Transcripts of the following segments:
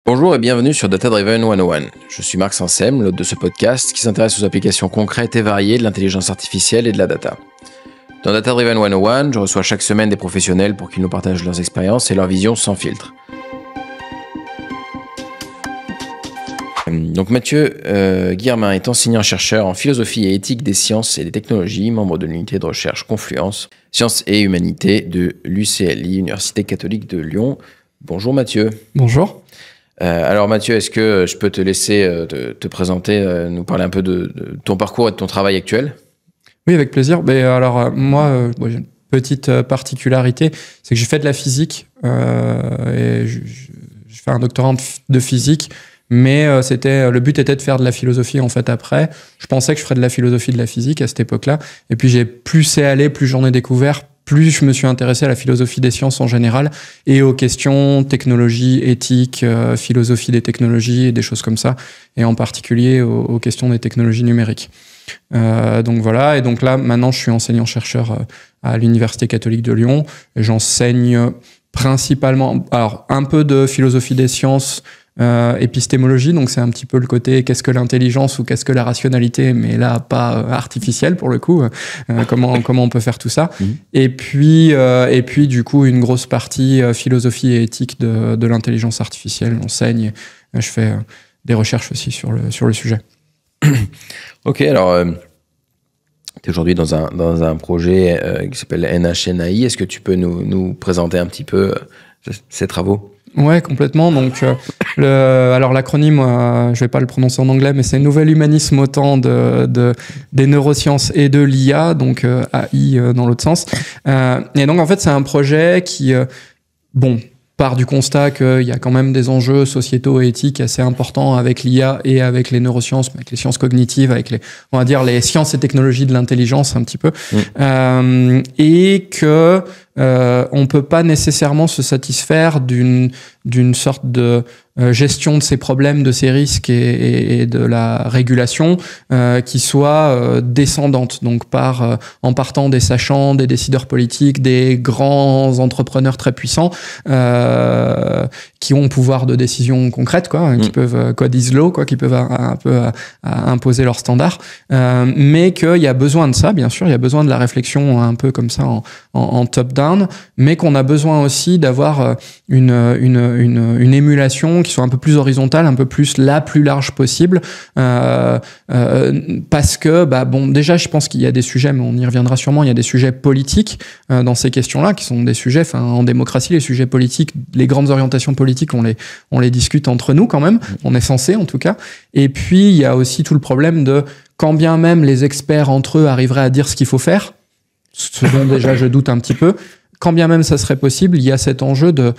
Bonjour et bienvenue sur Data Driven 101. Je suis Marc Sansem, l'hôte de ce podcast qui s'intéresse aux applications concrètes et variées de l'intelligence artificielle et de la data. Dans Data Driven 101, je reçois chaque semaine des professionnels pour qu'ils nous partagent leurs expériences et leurs visions sans filtre. Donc Mathieu Guillermin est enseignant-chercheur en philosophie et éthique des sciences et des technologies, membre de l'unité de recherche Confluence, sciences et humanités de l'UCLI, Université catholique de Lyon. Bonjour Mathieu. Bonjour. Alors Mathieu, est-ce que je peux te laisser te présenter, nous parler un peu de ton parcours et de ton travail actuel ? Oui, avec plaisir. Mais alors moi, j'ai une petite particularité, c'est que j'ai fait de la physique et je fais un doctorat de physique, mais le but était de faire de la philosophie en fait après. Je pensais que je ferais de la philosophie de la physique à cette époque-là, et puis plus c'est allé, plus j'en ai découvert, plus je me suis intéressé à la philosophie des sciences en général et aux questions technologie, éthique, philosophie des technologies et des choses comme ça, et en particulier aux questions des technologies numériques. Donc voilà, et donc là maintenant je suis enseignant-chercheur à l'Université catholique de Lyon et j'enseigne principalement, alors un peu de philosophie des sciences, épistémologie, donc c'est un petit peu le côté qu'est-ce que l'intelligence ou qu'est-ce que la rationalité, mais là pas artificielle pour le coup, comment on peut faire tout ça. Et puis du coup une grosse partie philosophie et éthique de l'intelligence artificielle. J'enseigne, je fais des recherches aussi sur le sujet. Ok, alors tu es aujourd'hui dans un projet qui s'appelle NHNAI. Est-ce que tu peux nous présenter un petit peu ces travaux ? Ouais, complètement. Donc, alors l'acronyme, je vais pas le prononcer en anglais, mais c'est Nouvel Humanisme au temps des neurosciences et de l'IA, donc AI dans l'autre sens. Et donc en fait, c'est un projet qui, part du constat qu'il y a quand même des enjeux sociétaux et éthiques assez importants avec l'IA et avec les neurosciences, avec les sciences cognitives, avec on va dire les sciences et technologies de l'intelligence un petit peu, et que on peut pas nécessairement se satisfaire d'une sorte de gestion de ces problèmes, de ces risques et de la régulation qui soit descendante, donc en partant des sachants, des décideurs politiques, des grands entrepreneurs très puissants qui ont pouvoir de décision concrète, qui peuvent code is law, qui peuvent un peu imposer leurs standards, mais qu'il y a besoin de ça, bien sûr, il y a besoin de la réflexion un peu comme ça en top-down, mais qu'on a besoin aussi d'avoir une émulation qui soit un peu plus horizontale, un peu plus la plus large possible, parce que déjà je pense qu'il y a des sujets, mais on y reviendra sûrement, il y a des sujets politiques dans ces questions-là qui sont des sujets, en démocratie, les sujets politiques, les grandes orientations politiques, on les discute entre nous quand même, on est censé en tout cas. Et puis il y a aussi tout le problème de quand bien même les experts entre eux arriveraient à dire ce qu'il faut faire, ce dont déjà je doute un petit peu, quand bien même ça serait possible, il y a cet enjeu de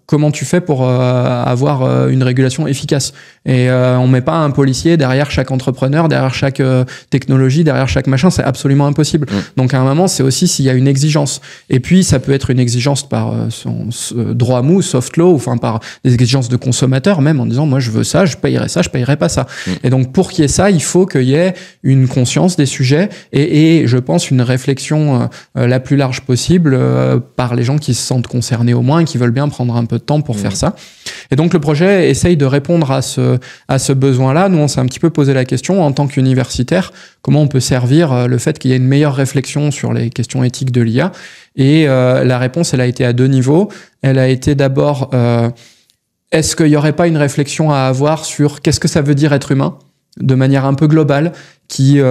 comment tu fais pour avoir une régulation efficace. Et on met pas un policier derrière chaque entrepreneur, derrière chaque technologie, derrière chaque machin, c'est absolument impossible. Donc à un moment, c'est aussi s'il y a une exigence. Et puis ça peut être une exigence par son droit mou, soft law, enfin par des exigences de consommateurs même, en disant moi je veux ça, je payerai pas ça. Et donc pour qu'il y ait ça, il faut qu'il y ait une conscience des sujets et je pense une réflexion la plus large possible par les gens qui se sentent concernés au moins et qui veulent bien prendre un peu de temps pour faire ça. Et donc le projet essaye de répondre à ce besoin-là. Nous, on s'est un petit peu posé la question en tant qu'universitaire, comment on peut servir le fait qu'il y ait une meilleure réflexion sur les questions éthiques de l'IA. Et la réponse, elle a été à deux niveaux. Elle a été d'abord, est-ce qu'il n'y aurait pas une réflexion à avoir sur qu'est-ce que ça veut dire être humain de manière un peu globale, qui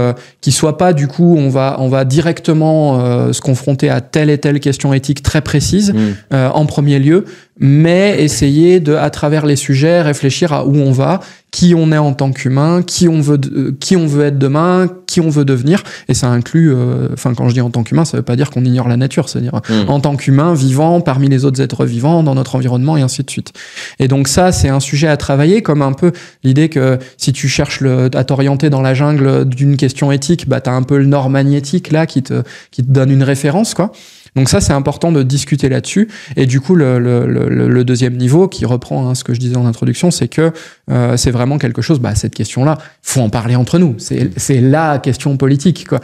soit pas du coup on va directement se confronter à telle et telle question éthique très précise en premier lieu, mais essayer de, à travers les sujets, réfléchir à où on va, qui on est en tant qu'humain, qui on veut être demain, qui on veut devenir. Et ça inclut, quand je dis en tant qu'humain, ça veut pas dire qu'on ignore la nature, c'est-à-dire en tant qu'humain vivant parmi les autres êtres vivants dans notre environnement et ainsi de suite. Et donc ça, c'est un sujet à travailler, comme un peu l'idée que si tu cherches à t'orienter dans la jungle d'une question éthique, t'as un peu le nord magnétique là qui te donne une référence, quoi. Donc ça, c'est important de discuter là-dessus. Et du coup, le deuxième niveau, qui reprend ce que je disais en introduction, c'est que c'est vraiment quelque chose, cette question-là, faut en parler entre nous. C'est la question politique, quoi.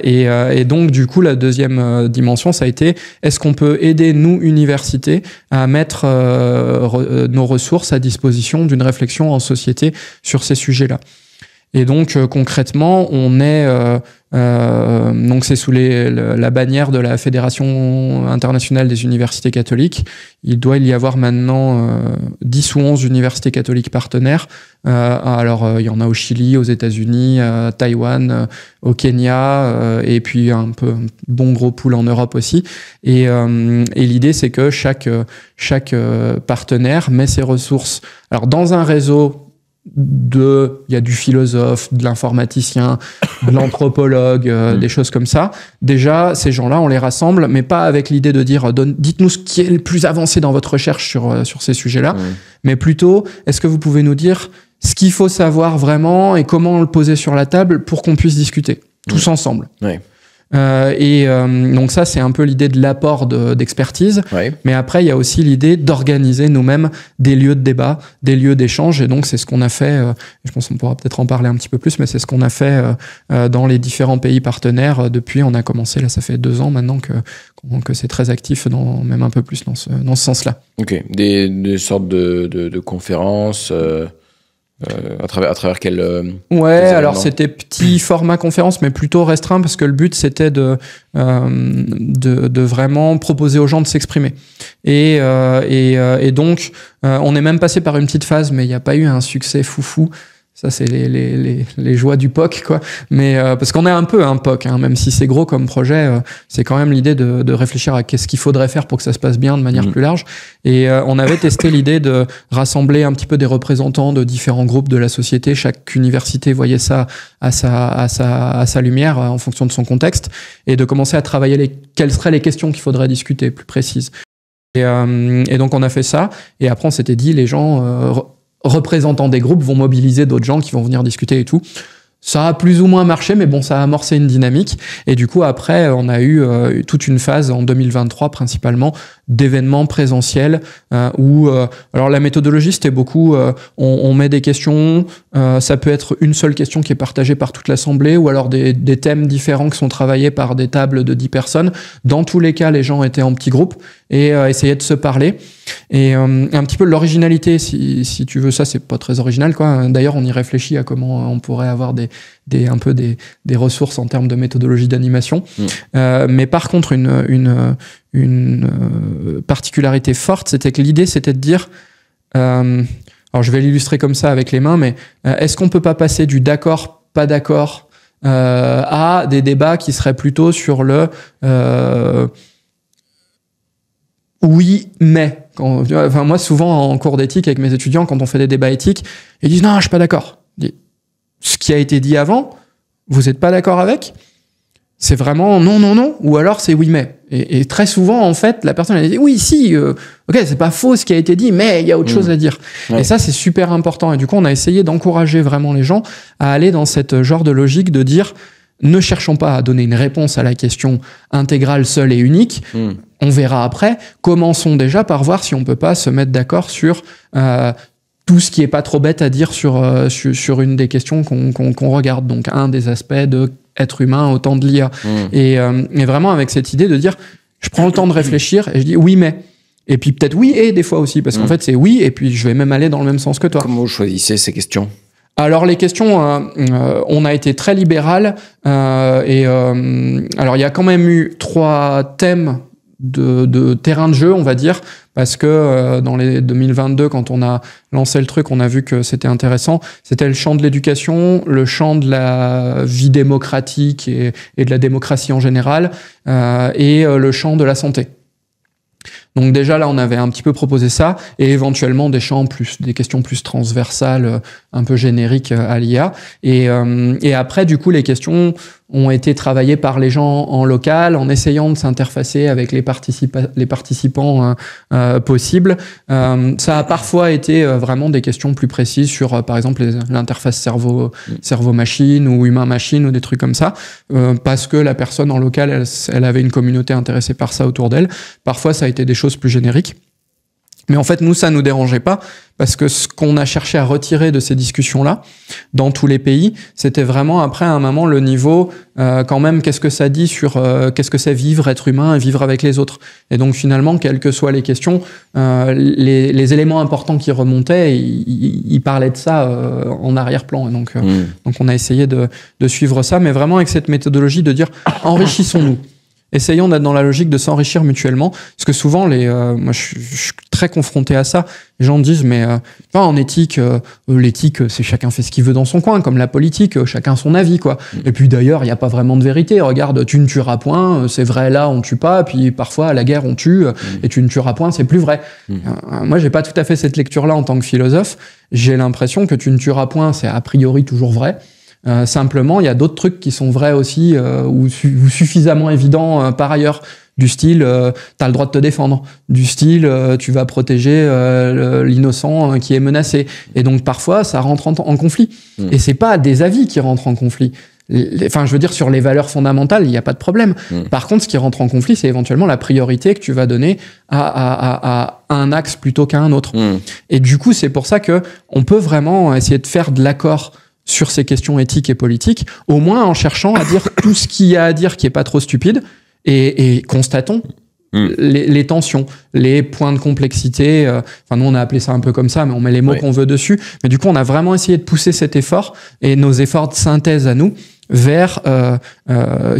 Et donc, du coup, la deuxième dimension, ça a été, est-ce qu'on peut aider, nous, universités, à mettre nos ressources à disposition d'une réflexion en société sur ces sujets-là. Et donc, concrètement, on est... donc c'est sous la bannière de la Fédération internationale des universités catholiques. Il doit y avoir maintenant 10 ou 11 universités catholiques partenaires. Alors, il y en a au Chili, aux États-Unis, à Taïwan, au Kenya, et puis un bon gros pool en Europe aussi. Et l'idée, c'est que chaque partenaire met ses ressources. Alors, dans un réseau, il y a du philosophe, de l'informaticien, de l'anthropologue, des choses comme ça. Déjà, ces gens-là, on les rassemble, mais pas avec l'idée de dire dites-nous ce qui est le plus avancé dans votre recherche sur ces sujets-là, mais plutôt, est-ce que vous pouvez nous dire ce qu'il faut savoir vraiment et comment le poser sur la table pour qu'on puisse discuter, tous ensemble. Donc ça, c'est un peu l'idée de l'apport d'expertise. Mais après, il y a aussi l'idée d'organiser nous-mêmes des lieux de débat, des lieux d'échange. Et donc, c'est ce qu'on a fait, je pense qu'on pourra peut-être en parler un petit peu plus, mais c'est ce qu'on a fait dans les différents pays partenaires depuis. On a commencé, là, ça fait 2 ans maintenant que c'est très actif, même un peu plus dans ce sens-là. Ok, des sortes de conférences à travers quel alors c'était petit format conférence, mais plutôt restreint, parce que le but c'était de vraiment proposer aux gens de s'exprimer. Et donc on est même passé par une petite phase, mais il n'y a pas eu un succès foufou. Ça, c'est les joies du POC, quoi. Mais parce qu'on est un peu un POC, même si c'est gros comme projet, c'est quand même l'idée de réfléchir à qu'est-ce qu'il faudrait faire pour que ça se passe bien de manière plus large. Et on avait testé l'idée de rassembler un petit peu des représentants de différents groupes de la société. Chaque université voyait ça à sa lumière, en fonction de son contexte, et de commencer à travailler quelles seraient les questions qu'il faudrait discuter plus précises. Et donc on a fait ça. Et après on s'était dit, les gens représentants des groupes vont mobiliser d'autres gens qui vont venir discuter et tout. Ça a plus ou moins marché, mais bon, ça a amorcé une dynamique. Et du coup, après, on a eu toute une phase en 2023, principalement, d'événements présentiels où... alors, la méthodologie, c'était beaucoup... on met des questions, ça peut être une seule question qui est partagée par toute l'assemblée, ou alors des thèmes différents qui sont travaillés par des tables de 10 personnes. Dans tous les cas, les gens étaient en petits groupes et essayaient de se parler. Et un petit peu l'originalité, si tu veux, ça, c'est pas très original, quoi. D'ailleurs, on y réfléchit à comment on pourrait avoir des ressources en termes de méthodologie d'animation. Mais par contre, une particularité forte, c'était que l'idée, c'était de dire, alors je vais l'illustrer comme ça avec les mains, mais est-ce qu'on peut pas passer du d'accord, pas d'accord, à des débats qui seraient plutôt sur le oui, mais. Moi, souvent, en cours d'éthique, avec mes étudiants, quand on fait des débats éthiques, ils disent non, je suis pas d'accord. Ce qui a été dit avant, vous n'êtes pas d'accord avec? C'est vraiment non, ou alors c'est oui, mais. Et très souvent, en fait, la personne elle dit oui, si, ok, c'est pas faux ce qui a été dit, mais il y a autre chose à dire. Et ça, c'est super important. Et du coup, on a essayé d'encourager vraiment les gens à aller dans cette genre de logique de dire, ne cherchons pas à donner une réponse à la question intégrale, seule et unique. On verra après. Commençons déjà par voir si on peut pas se mettre d'accord sur tout ce qui est pas trop bête à dire sur une des questions qu'on regarde. Donc, un des aspects de être humain au temps de l'IA. Et vraiment avec cette idée de dire, je prends le temps de réfléchir et je dis oui, mais. Et puis peut-être oui et des fois aussi, parce qu'en fait c'est oui et puis je vais même aller dans le même sens que toi. Comment vous choisissez ces questions ? Alors les questions, on a été très libéral alors il y a quand même eu 3 thèmes de terrain de jeu, on va dire, parce que dans les 2022, quand on a lancé le truc, on a vu que c'était intéressant. C'était le champ de l'éducation, le champ de la vie démocratique et de la démocratie en général, et le champ de la santé. Donc déjà là, on avait un petit peu proposé ça, et éventuellement des questions plus transversales, un peu génériques à l'IA. Et après, du coup, les questions ont été travaillées par les gens en local, en essayant de s'interfacer avec les participants possibles. Ça a parfois été vraiment des questions plus précises sur, par exemple, l'interface cerveau-machine ou humain-machine ou des trucs comme ça, parce que la personne en local, elle avait une communauté intéressée par ça autour d'elle. Parfois, ça a été des choses plus génériques. Mais en fait, nous, ça nous dérangeait pas, parce que ce qu'on a cherché à retirer de ces discussions-là, dans tous les pays, c'était vraiment, après, à un moment, le niveau, quand même, qu'est-ce que ça dit sur qu'est-ce que c'est vivre, être humain et vivre avec les autres. Et donc, finalement, quelles que soient les questions, les éléments importants qui remontaient, ils parlaient de ça en arrière-plan. Et donc, on a essayé de suivre ça, mais vraiment avec cette méthodologie de dire, enrichissons-nous. Essayons d'être dans la logique de s'enrichir mutuellement, parce que souvent, moi je suis très confronté à ça, les gens me disent, mais en éthique, l'éthique, c'est chacun fait ce qu'il veut dans son coin, comme la politique, chacun son avis, quoi. Et puis d'ailleurs, il n'y a pas vraiment de vérité, regarde, tu ne tueras point, c'est vrai là, on tue pas, puis parfois, à la guerre, on tue, et tu ne tueras point, c'est plus vrai. Moi, j'ai pas tout à fait cette lecture-là en tant que philosophe, j'ai l'impression que tu ne tueras point, c'est a priori toujours vrai. Simplement, il y a d'autres trucs qui sont vrais aussi, ou suffisamment évidents par ailleurs. Du style, t'as le droit de te défendre. Du style, tu vas protéger l'innocent qui est menacé. Et donc, parfois, ça rentre en conflit. Et c'est pas des avis qui rentrent en conflit. Enfin, je veux dire, sur les valeurs fondamentales, il n'y a pas de problème. Par contre, ce qui rentre en conflit, c'est éventuellement la priorité que tu vas donner à un axe plutôt qu'à un autre. Et du coup, c'est pour ça que on peut vraiment essayer de faire de l'accord sur ces questions éthiques et politiques, au moins en cherchant à dire tout ce qu'il y a à dire qui est pas trop stupide, et constatons les tensions, les points de complexité. Enfin, nous, on a appelé ça un peu comme ça, mais on met les mots qu'on veut dessus. Mais du coup, on a vraiment essayé de pousser cet effort, et nos efforts de synthèse à nous, vers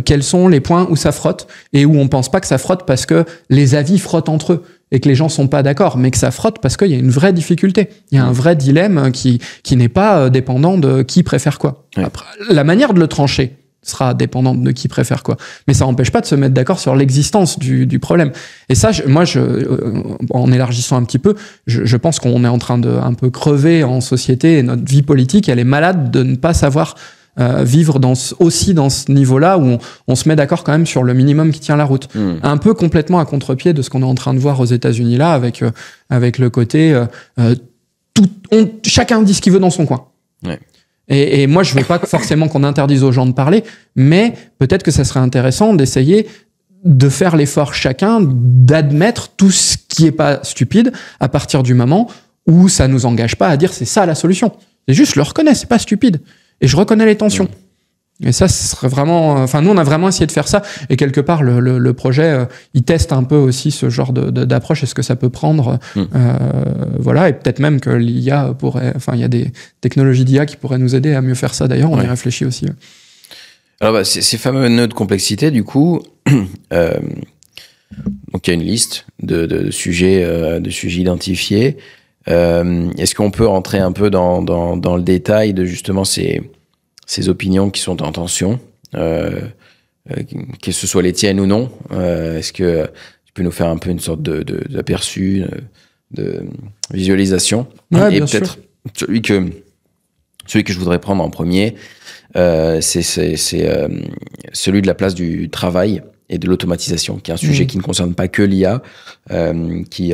quels sont les points où ça frotte, et où on pense pas que ça frotte parce que les avis frottent entre eux, et que les gens sont pas d'accord, mais que ça frotte parce qu'il y a une vraie difficulté. Il y a un vrai dilemme qui n'est pas dépendant de qui préfère quoi. Après, la manière de le trancher sera dépendante de qui préfère quoi. Mais ça n'empêche pas de se mettre d'accord sur l'existence du problème. Et ça, en élargissant un petit peu, je pense qu'on est en train de un peu crever en société, et notre vie politique, elle est malade de ne pas savoir vivre aussi dans ce niveau-là où on se met d'accord quand même sur le minimum qui tient la route. Un peu complètement à contre-pied de ce qu'on est en train de voir aux États-Unis là, avec le côté chacun dit ce qu'il veut dans son coin. Et moi, je veux pas forcément qu'on interdise aux gens de parler, mais peut-être que ça serait intéressant d'essayer de faire l'effort chacun d'admettre tout ce qui est pas stupide à partir du moment où ça nous engage pas à dire c'est ça la solution. C'est juste, je le reconnais, c'est pas stupide. Et je reconnais les tensions. Et ça, ce serait vraiment... Enfin, nous, on a vraiment essayé de faire ça. Et quelque part, le projet, il teste un peu aussi ce genre d'approche et ce que ça peut prendre. Voilà. Et peut-être même que l'IA pourrait... Enfin, il y a des technologies d'IA qui pourraient nous aider à mieux faire ça. D'ailleurs, on y réfléchit aussi. Alors, ces fameux nœuds de complexité, du coup... donc, il y a une liste de sujets identifiés. Est-ce qu'on peut rentrer un peu dans le détail de justement ces opinions qui sont en tension, que ce soit les tiennes ou non? Est-ce que tu peux nous faire un peu une sorte d'aperçu, de visualisation? Ouais, et bien peut-être sûr. celui que je voudrais prendre en premier, c'est celui de la place du travail et de l'automatisation, qui est un sujet qui ne concerne pas que l'IA, qui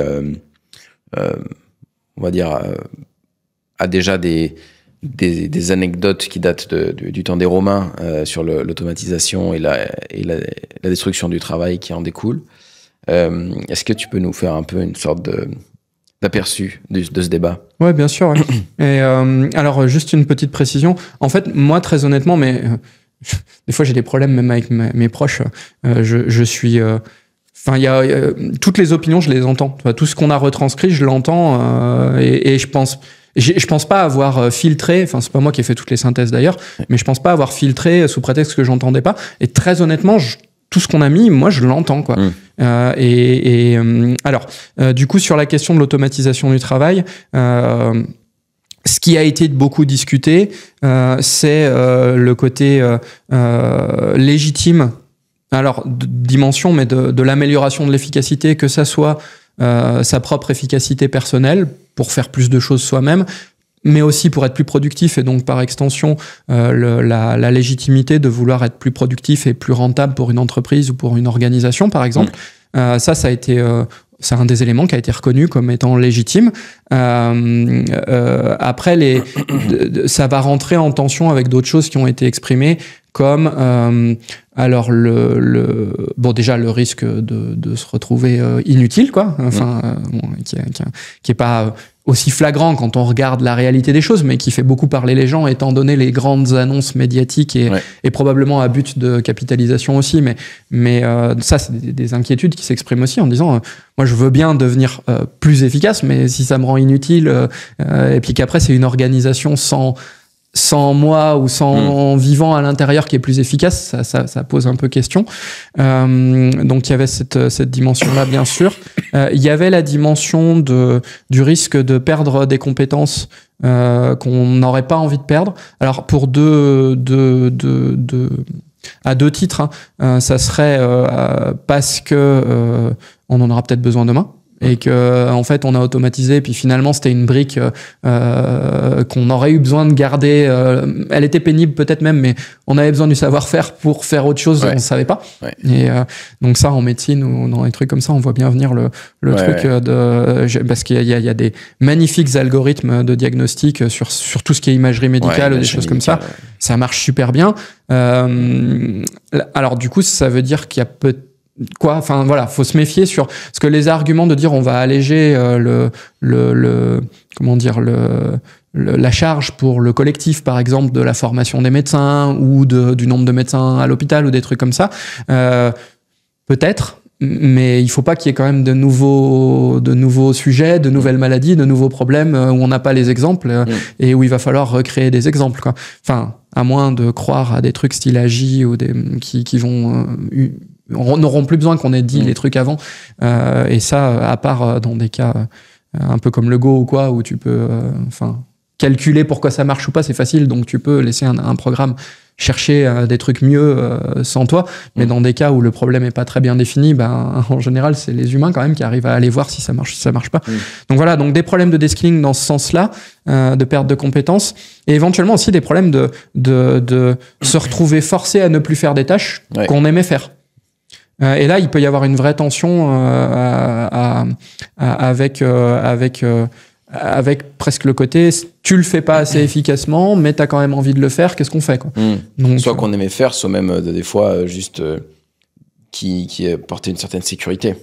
on va dire, a déjà des anecdotes qui datent du temps des Romains sur l'automatisation et la destruction du travail qui en découle. Est-ce que tu peux nous faire un peu une sorte d'aperçu de ce débat? Ouais, bien sûr. Ouais. Et alors, juste une petite précision. En fait, moi, très honnêtement, mais des fois, j'ai des problèmes même avec mes proches. Je suis... Enfin, il y a toutes les opinions, je les entends. Tout ce qu'on a retranscrit, je l'entends, et je pense pas avoir filtré. Enfin, c'est pas moi qui ai fait toutes les synthèses d'ailleurs, mais je pense pas avoir filtré sous prétexte que j'entendais pas. Et très honnêtement, tout ce qu'on a mis, moi, je l'entends, quoi. Alors, du coup, sur la question de l'automatisation du travail. Ce qui a été beaucoup discuté, c'est le côté légitime. Alors, de dimension, mais de l'amélioration de l'efficacité, que ça soit sa propre efficacité personnelle pour faire plus de choses soi-même, mais aussi pour être plus productif et donc par extension la légitimité de vouloir être plus productif et plus rentable pour une entreprise ou pour une organisation, par exemple. Ça a été... c'est un des éléments qui a été reconnu comme étant légitime. Après, ça va rentrer en tension avec d'autres choses qui ont été exprimées, comme alors bon, déjà le risque de se retrouver inutile, quoi. Enfin, bon, qui est pas aussi flagrant quand on regarde la réalité des choses, mais qui fait beaucoup parler les gens, étant donné les grandes annonces médiatiques et probablement à but de capitalisation aussi. Mais ça, c'est des inquiétudes qui s'expriment aussi en disant moi, je veux bien devenir plus efficace, mais si ça me rend inutile, et puis qu'après, c'est une organisation sans moi ou sans vivant à l'intérieur qui est plus efficace, ça pose un peu question. Donc il y avait cette dimension-là, bien sûr. Il y avait la dimension du risque de perdre des compétences qu'on n'aurait pas envie de perdre. Alors pour à deux titres, hein, ça serait parce que on en aura peut-être besoin demain. Et que en fait on a automatisé, puis finalement c'était une brique qu'on aurait eu besoin de garder. Elle était pénible peut-être même, mais on avait besoin du savoir-faire pour faire autre chose, on ne savait pas. Et donc ça, en médecine ou dans des trucs comme ça, on voit bien venir le truc parce qu'il y a des magnifiques algorithmes de diagnostic sur tout ce qui est imagerie médicale, des choses comme ça. Ça marche super bien. Alors du coup, ça veut dire qu'il y a enfin voilà, faut se méfier sur parce que les arguments de dire on va alléger la charge pour le collectif, par exemple, de la formation des médecins ou du nombre de médecins à l'hôpital ou des trucs comme ça, peut-être. Mais il faut pas qu'il y ait quand même de nouveaux sujets, de nouvelles maladies, de nouveaux problèmes où on n'a pas les exemples et où il va falloir recréer des exemples, quoi. Enfin, à moins de croire à des trucs style AGI ou qui vont on n'auront plus besoin qu'on ait dit les trucs avant. Et ça, à part dans des cas un peu comme le Go ou quoi, où tu peux calculer pourquoi ça marche ou pas, c'est facile. Donc tu peux laisser un programme chercher des trucs mieux sans toi. Mais dans des cas où le problème est pas très bien défini, en général, c'est les humains quand même qui arrivent à aller voir si ça marche pas. Donc voilà, donc des problèmes de deskilling dans ce sens-là, de perte de compétences, et éventuellement aussi des problèmes de se retrouver forcé à ne plus faire des tâches qu'on aimait faire. Et là, il peut y avoir une vraie tension avec presque le côté tu le fais pas assez efficacement, mais t'as quand même envie de le faire, qu'est-ce qu'on fait, quoi. Donc, soit qu'on aimait faire, soit même des fois juste qui portait une certaine sécurité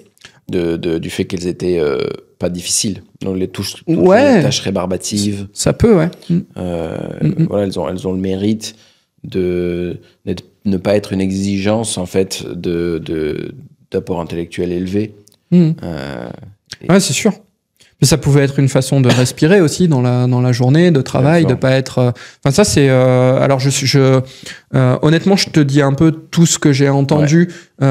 du fait qu'elles étaient pas difficiles. Donc les tâches rébarbatives. Ça peut, voilà, elles ont le mérite de ne pas être une exigence en fait d'apport intellectuel élevé. Ouais, c'est sûr. Mais ça pouvait être une façon de respirer aussi dans la journée de travail, de pas être. Enfin ça c'est. Alors honnêtement, je te dis un peu tout ce que j'ai entendu, tout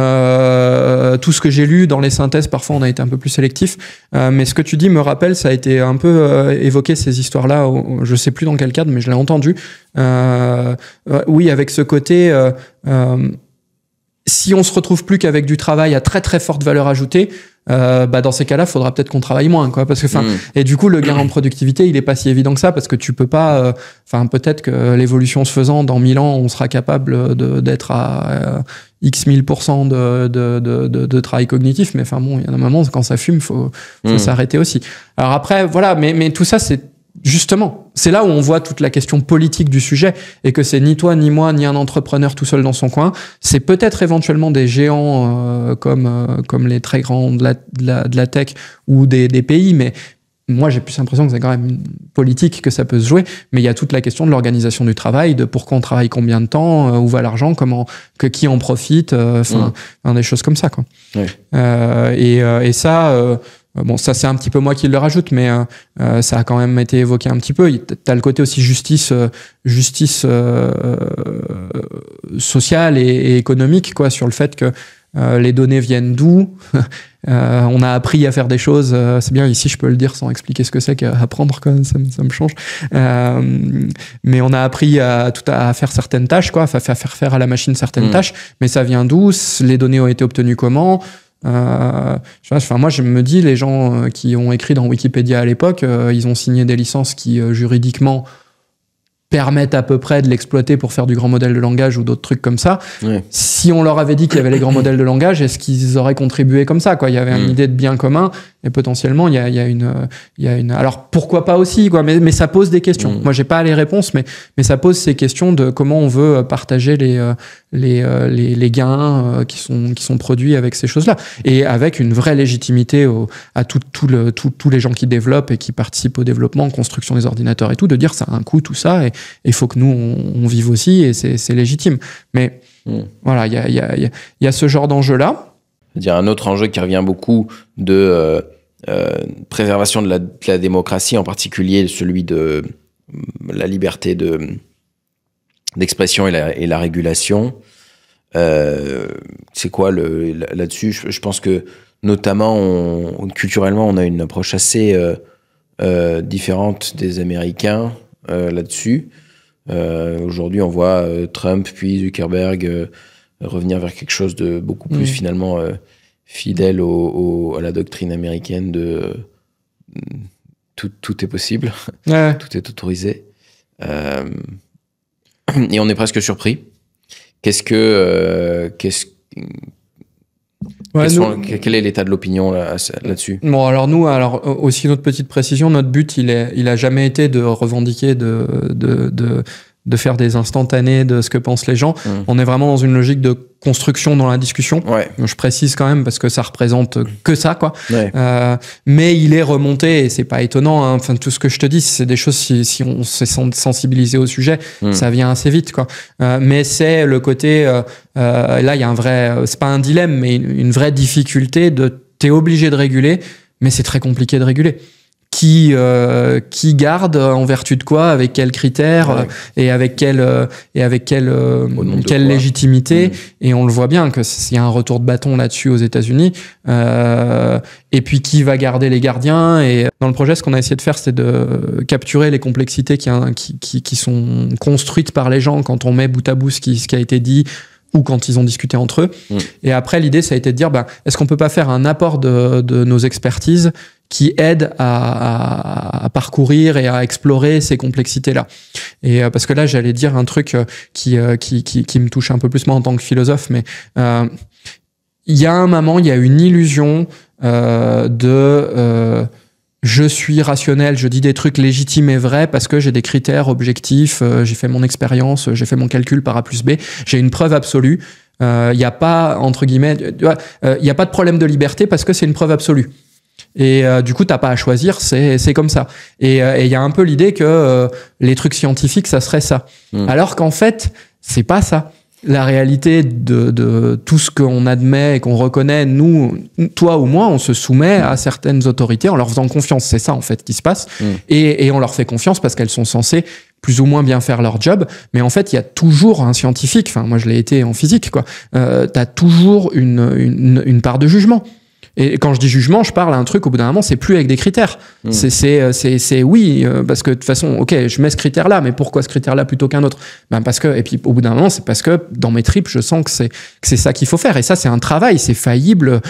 ce que j'ai lu dans les synthèses. Parfois, on a été un peu plus sélectif. Mais ce que tu dis me rappelle, ça a été un peu évoqué ces histoires-là. Je sais plus dans quel cadre, mais je l'ai entendu. Oui, avec ce côté. Si on se retrouve plus qu'avec du travail à très très forte valeur ajoutée, dans ces cas-là, faudra peut-être qu'on travaille moins, quoi, parce que et du coup le gain en productivité, il est pas si évident que ça, parce que tu peux pas peut-être que l'évolution se faisant dans 1000 ans, on sera capable d'être à X 1000% de travail cognitif, mais il y a un moment quand ça fume, faut s'arrêter aussi. Alors après voilà, mais tout ça c'est là où on voit toute la question politique du sujet, et que c'est ni toi, ni moi, ni un entrepreneur tout seul dans son coin. C'est peut-être éventuellement des géants comme les très grands de la tech ou des pays, mais moi j'ai plus l'impression que c'est quand même une politique que ça peut se jouer. Mais il y a toute la question de l'organisation du travail, de pourquoi on travaille combien de temps, où va l'argent, qui en profite, des choses comme ça, quoi. Et ça... ça c'est un petit peu moi qui le rajoute, mais ça a quand même été évoqué un petit peu. T'as le côté aussi justice sociale et économique, quoi, sur le fait que les données viennent d'où. On a appris à faire des choses. C'est bien, ici je peux le dire sans expliquer ce que c'est qu'apprendre, quand même, ça me change. Mais on a appris à faire certaines tâches, quoi, à faire à la machine certaines tâches. Mais ça vient d'où? Les données ont été obtenues comment? Moi, je me dis, les gens qui ont écrit dans Wikipédia à l'époque, ils ont signé des licences qui, juridiquement, permettent à peu près de l'exploiter pour faire du grand modèle de langage ou d'autres trucs comme ça. Ouais. Si on leur avait dit qu'il y avait les grands modèles de langage, est-ce qu'ils auraient contribué comme ça, quoi? Il y avait une idée de bien commun et potentiellement il y a une. Alors pourquoi pas aussi, quoi? Mais ça pose des questions. Moi, j'ai pas les réponses, mais ça pose ces questions de comment on veut partager les gains qui sont produits avec ces choses-là, et avec une vraie légitimité à tous les gens qui développent et qui participent au développement, en construction des ordinateurs et tout, de dire ça a un coût, tout ça, et il faut que nous on vive aussi, et c'est légitime. Mais voilà, il y a ce genre d'enjeu-là. Il y a un autre enjeu qui revient beaucoup de préservation de la démocratie, en particulier celui de la liberté d'expression et la régulation. C'est quoi là-dessus? Je pense que notamment, culturellement, on a une approche assez différente des Américains là-dessus. Aujourd'hui, on voit Trump puis Zuckerberg revenir vers quelque chose de beaucoup plus finalement fidèle à la doctrine américaine de tout est possible, tout est autorisé. Et on est presque surpris. Quel est l'état de l'opinion là-dessus? Bon, alors aussi notre petite précision, notre but il a jamais été de revendiquer de faire des instantanés de ce que pensent les gens. On est vraiment dans une logique de construction dans la discussion. Ouais. Je précise quand même parce que ça représente que ça, quoi. Ouais. Mais il est remonté, et c'est pas étonnant, hein. Enfin, tout ce que je te dis, c'est des choses, si on s'est sensibilisé au sujet, ça vient assez vite, quoi. Mais c'est le côté, là, il y a un vrai, c'est pas un dilemme, mais une vraie difficulté t'es obligé de réguler, mais c'est très compliqué de réguler. Qui garde en vertu de quoi, avec quels critères, et avec quelle légitimité. Et on le voit bien que s'il y a un retour de bâton là-dessus aux États-Unis, et puis qui va garder les gardiens. Et dans le projet, ce qu'on a essayé de faire, c'est de capturer les complexités qui sont construites par les gens quand on met bout à bout ce qui a été dit, ou quand ils ont discuté entre eux. Et après, l'idée, ça a été de dire, est-ce qu'on peut pas faire un apport de nos expertises qui aide à parcourir et à explorer ces complexités-là. Et parce que là, j'allais dire un truc qui me touche un peu plus moi en tant que philosophe, mais il y a un moment, il y a une illusion je suis rationnel, je dis des trucs légitimes et vrais parce que j'ai des critères objectifs, j'ai fait mon expérience, j'ai fait mon calcul par A plus B, j'ai une preuve absolue. Il n'y a pas, entre guillemets, il n'y a pas de problème de liberté parce que c'est une preuve absolue. Et du coup, t'as pas à choisir, c'est comme ça. Et il y a un peu l'idée que les trucs scientifiques, ça serait ça. Alors qu'en fait, c'est pas ça. La réalité de tout ce qu'on admet et qu'on reconnaît, nous, toi ou moi, on se soumet à certaines autorités en leur faisant confiance. C'est ça, en fait, qui se passe. Et on leur fait confiance parce qu'elles sont censées plus ou moins bien faire leur job. Mais en fait, il y a toujours un scientifique. Enfin, moi, je l'ai été en physique, quoi. T'as toujours une part de jugement. Et quand je dis jugement, je parle à un truc, au bout d'un moment, c'est plus avec des critères. C'est oui, parce que de toute façon, ok, je mets ce critère-là, mais pourquoi ce critère-là plutôt qu'un autre? Parce que, et puis au bout d'un moment, c'est parce que dans mes tripes, je sens que c'est ça qu'il faut faire. Et ça, c'est un travail, c'est faillible,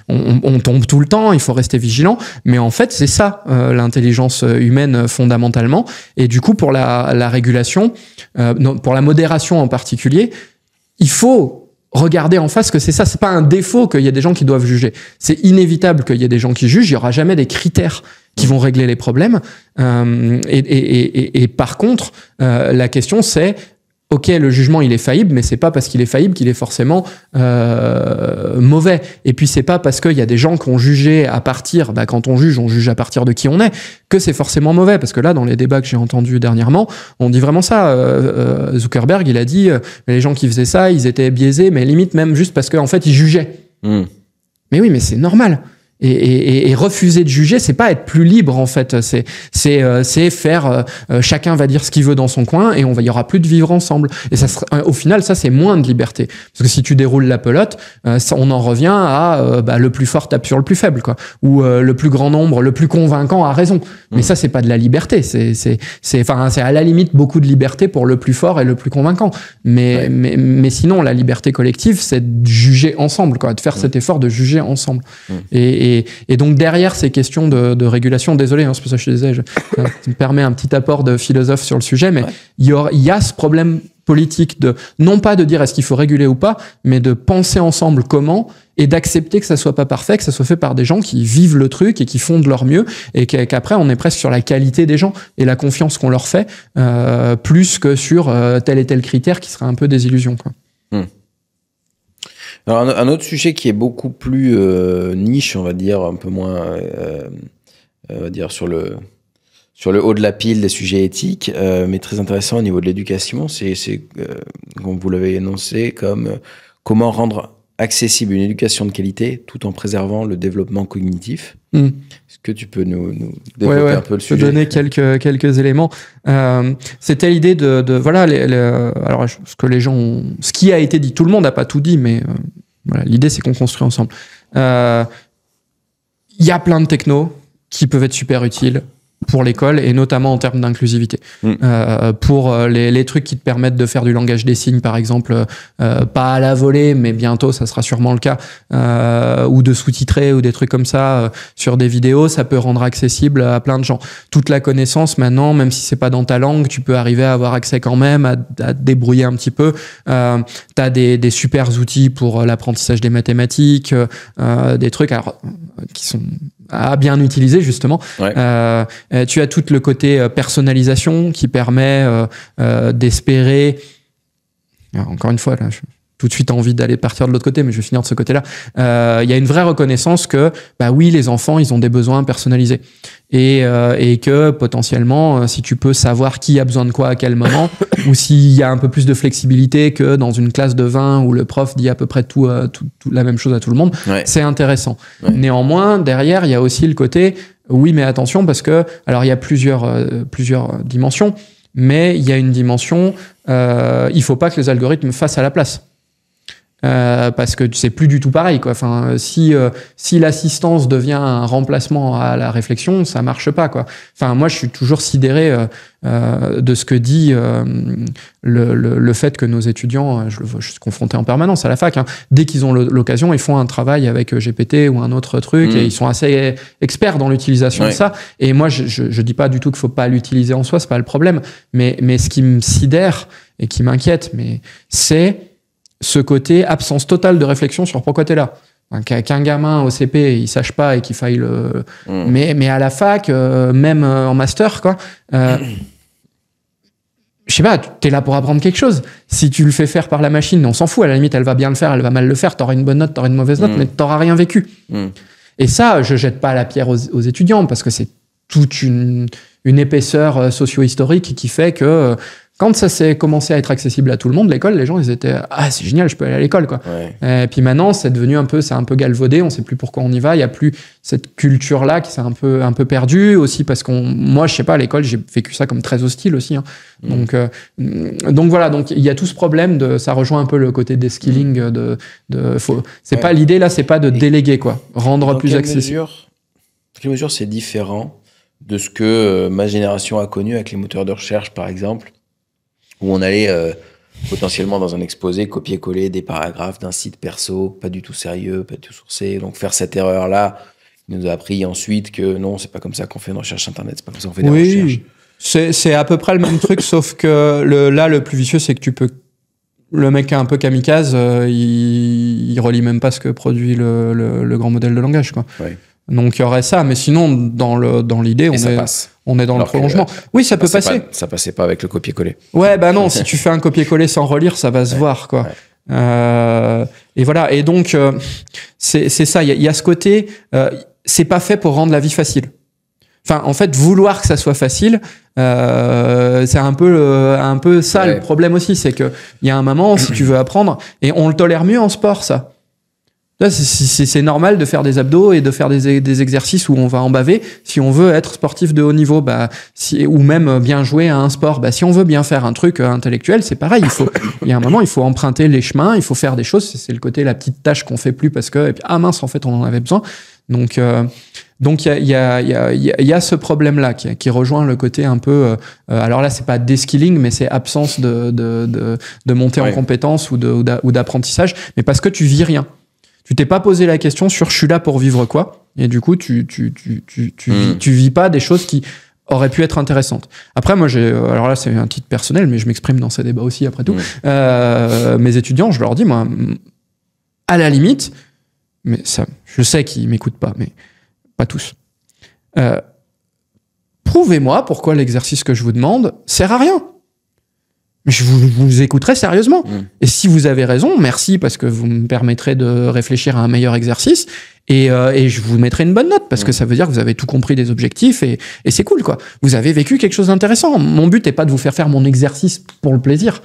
on tombe tout le temps, il faut rester vigilant. Mais en fait, c'est ça, l'intelligence humaine fondamentalement. Et du coup, pour la régulation, pour la modération en particulier, il faut regarder en face que c'est ça. C'est pas un défaut qu'il y ait des gens qui doivent juger. C'est inévitable qu'il y ait des gens qui jugent. Il y aura jamais des critères qui vont régler les problèmes. Et par contre, la question c'est, ok, le jugement il est faillible, mais c'est pas parce qu'il est faillible qu'il est forcément mauvais. Et puis c'est pas parce qu'il y a des gens qui ont jugé à partir, quand on juge à partir de qui on est, que c'est forcément mauvais. Parce que là, dans les débats que j'ai entendus dernièrement, on dit vraiment ça. Zuckerberg, il a dit, les gens qui faisaient ça, ils étaient biaisés, mais limite même juste parce qu'en fait, ils jugeaient. Mais oui, mais c'est normal. Et refuser de juger, c'est pas être plus libre en fait. C'est faire chacun va dire ce qu'il veut dans son coin et il y aura plus de vivre ensemble. Et ça au final, ça c'est moins de liberté. Parce que si tu déroules la pelote, on en revient à le plus fort tape sur le plus faible, quoi. Ou le plus grand nombre, le plus convaincant a raison. Mais ça c'est pas de la liberté. C'est à la limite beaucoup de liberté pour le plus fort et le plus convaincant. Mais sinon la liberté collective, c'est de juger ensemble, quoi, de faire cet effort de juger ensemble. Et donc derrière ces questions de régulation, désolé, c'est pour ça que je disais, ça me permet un petit apport de philosophe sur le sujet, mais il y a ce problème politique non pas de dire est-ce qu'il faut réguler ou pas, mais de penser ensemble comment et d'accepter que ça soit pas parfait, que ça soit fait par des gens qui vivent le truc et qui font de leur mieux et qu'après on est presque sur la qualité des gens et la confiance qu'on leur fait plus que sur tel et tel critère qui serait un peu des illusions, quoi. Alors, un autre sujet qui est beaucoup plus niche, on va dire, un peu moins, on va dire, sur le haut de la pile des sujets éthiques, mais très intéressant au niveau de l'éducation, c'est comme vous l'avez énoncé, comme comment rendre accessible une éducation de qualité tout en préservant le développement cognitif. Est-ce que tu peux nous développer un peu le sujet? Je peux donner quelques éléments. C'était l'idée de voilà, alors ce qui a été dit, tout le monde n'a pas tout dit, mais voilà, l'idée c'est qu'on construit ensemble. Il y a plein de technos qui peuvent être super utiles pour l'école et notamment en termes d'inclusivité. Pour les trucs qui te permettent de faire du langage des signes, par exemple, pas à la volée, mais bientôt ça sera sûrement le cas, ou de sous-titrer ou des trucs comme ça sur des vidéos, ça peut rendre accessible à plein de gens. Toute la connaissance maintenant, même si c'est pas dans ta langue, tu peux arriver à avoir accès quand même, à te débrouiller un petit peu. T'as des super outils pour l'apprentissage des mathématiques, des trucs alors, qui sont à bien utiliser justement. Tu as tout le côté personnalisation qui permet d'espérer. Alors, encore une fois, là, j'ai tout de suite envie d'aller partir de l'autre côté, mais je vais finir de ce côté-là. Il y a une vraie reconnaissance que, oui, les enfants, ils ont des besoins personnalisés. Et que potentiellement, si tu peux savoir qui a besoin de quoi à quel moment, ou s'il y a un peu plus de flexibilité que dans une classe de 20 où le prof dit à peu près tout la même chose à tout le monde, c'est intéressant. Néanmoins, derrière, il y a aussi le côté, oui, mais attention, parce que, alors il y a plusieurs dimensions, mais il y a une dimension, il faut pas que les algorithmes fassent à la place. Parce que c'est plus du tout pareil, quoi. Enfin, si l'assistance devient un remplacement à la réflexion, ça marche pas, quoi. Enfin, moi, je suis toujours sidéré de ce que dit le fait que nos étudiants, je suis confronté en permanence à la fac, dès qu'ils ont l'occasion, ils font un travail avec GPT ou un autre truc et ils sont assez experts dans l'utilisation de ça. Et moi, je dis pas du tout qu'il faut pas l'utiliser en soi, c'est pas le problème. Mais ce qui me sidère et qui m'inquiète, c'est ce côté absence totale de réflexion sur pourquoi t'es là. Qu'un gamin au CP il sache pas et qu'il faille le mais à la fac même en master, quoi, je sais pas, t'es là pour apprendre quelque chose. Si tu le fais faire par la machine, on s'en fout, à la limite elle va bien le faire, elle va mal le faire, t'auras une bonne note, t'auras une mauvaise note, mais t'auras rien vécu. Et ça, je jette pas la pierre aux étudiants parce que c'est toute une épaisseur socio-historique qui fait que quand ça s'est commencé à être accessible à tout le monde, l'école, les gens, ils étaient c'est génial, je peux aller à l'école, quoi. Et puis maintenant, c'est un peu galvaudé, on sait plus pourquoi on y va, il y a plus cette culture-là qui s'est un peu perdue aussi parce moi, je sais pas, à l'école, j'ai vécu ça comme très hostile aussi, Donc voilà, donc il y a tout ce problème ça rejoint un peu le côté des skilling c'est pas l'idée là, c'est pas de déléguer, quoi, rendre plus accessible. Dans quelle mesure c'est différent de ce que ma génération a connu avec les moteurs de recherche, par exemple, où on allait potentiellement dans un exposé copier-coller des paragraphes d'un site perso, pas du tout sérieux, pas du tout sourcé. Donc faire cette erreur-là, il nous a appris ensuite que non, c'est pas comme ça qu'on fait une recherche internet, c'est pas comme ça qu'on fait des recherches. C'est à peu près le même truc, sauf que le plus vicieux, c'est que le mec est un peu kamikaze, il relie même pas ce que produit le grand modèle de langage, quoi. Donc il y aurait ça, mais sinon dans l'idée, on est dans le prolongement. Oui, ça peut passer. Ça passait pas avec le copier-coller. Ouais, non, si tu fais un copier-coller sans relire, ça va se voir, quoi. Et voilà. Et donc c'est ça. Il y a ce côté. C'est pas fait pour rendre la vie facile. Enfin, en fait, vouloir que ça soit facile, c'est un peu ça le problème aussi, c'est que il y a un moment, si tu veux apprendre, et on le tolère mieux en sport, ça. C'est normal de faire des abdos et de faire des exercices où on va en baver si on veut être sportif de haut niveau, ou même bien jouer à un sport. Si on veut bien faire un truc intellectuel, c'est pareil. Il y a un moment, il faut emprunter les chemins, il faut faire des choses. C'est le côté la petite tâche qu'on fait plus parce que, et puis, ah mince, en fait, on en avait besoin. Donc il y a ce problème-là qui rejoint le côté un peu. Alors là, c'est pas de-skilling, mais c'est absence de montée en compétences ou d'apprentissage, mais parce que tu vis rien. Tu t'es pas posé la question sur je suis là pour vivre quoi, et du coup tu vis pas des choses qui auraient pu être intéressantes. Après moi alors là c'est un titre personnel, mais je m'exprime dans ces débats aussi après tout. Mes étudiants, je leur dis moi, à la limite, mais ça, je sais qu'ils m'écoutent pas, mais pas tous. Prouvez-moi pourquoi l'exercice que je vous demande sert à rien. Je vous écouterai sérieusement. Et si vous avez raison, merci, parce que vous me permettrez de réfléchir à un meilleur exercice, et je vous mettrai une bonne note, parce que ça veut dire que vous avez tout compris des objectifs, et c'est cool, quoi. Vous avez vécu quelque chose d'intéressant. Mon but n'est pas de vous faire mon exercice pour le plaisir.